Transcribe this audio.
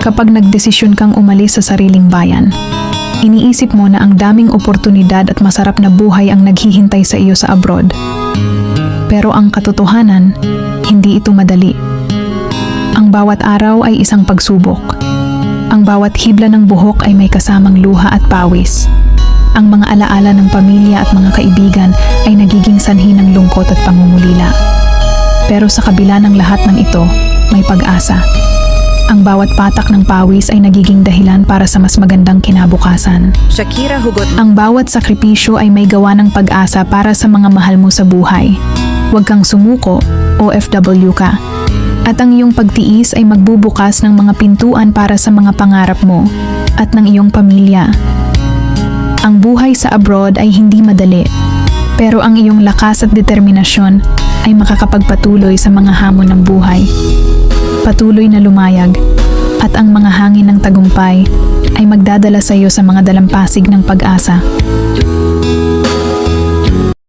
Kapag nagdesisyon kang umalis sa sariling bayan, iniisip mo na ang daming oportunidad at masarap na buhay ang naghihintay sa iyo sa abroad. Pero ang katotohanan, hindi ito madali. Ang bawat araw ay isang pagsubok. Ang bawat hibla ng buhok ay may kasamang luha at pawis. Ang mga alaala ng pamilya at mga kaibigan ay nagiging sanhi ng lungkot at pangungulila. Pero sa kabila ng lahat ng ito, may pag-asa. Ang bawat patak ng pawis ay nagiging dahilan para sa mas magandang kinabukasan. Shakira hugot. Ang bawat sakripisyo ay may gawa ng pag-asa para sa mga mahal mo sa buhay. Huwag kang sumuko, OFW ka. At ang iyong pagtiis ay magbubukas ng mga pintuan para sa mga pangarap mo at ng iyong pamilya. Ang buhay sa abroad ay hindi madali, pero ang iyong lakas at determinasyon ay makakapagpatuloy sa mga hamon ng buhay. Patuloy na lumayag, at ang mga hangin ng tagumpay ay magdadala sa iyo sa mga dalampasig ng pag-asa.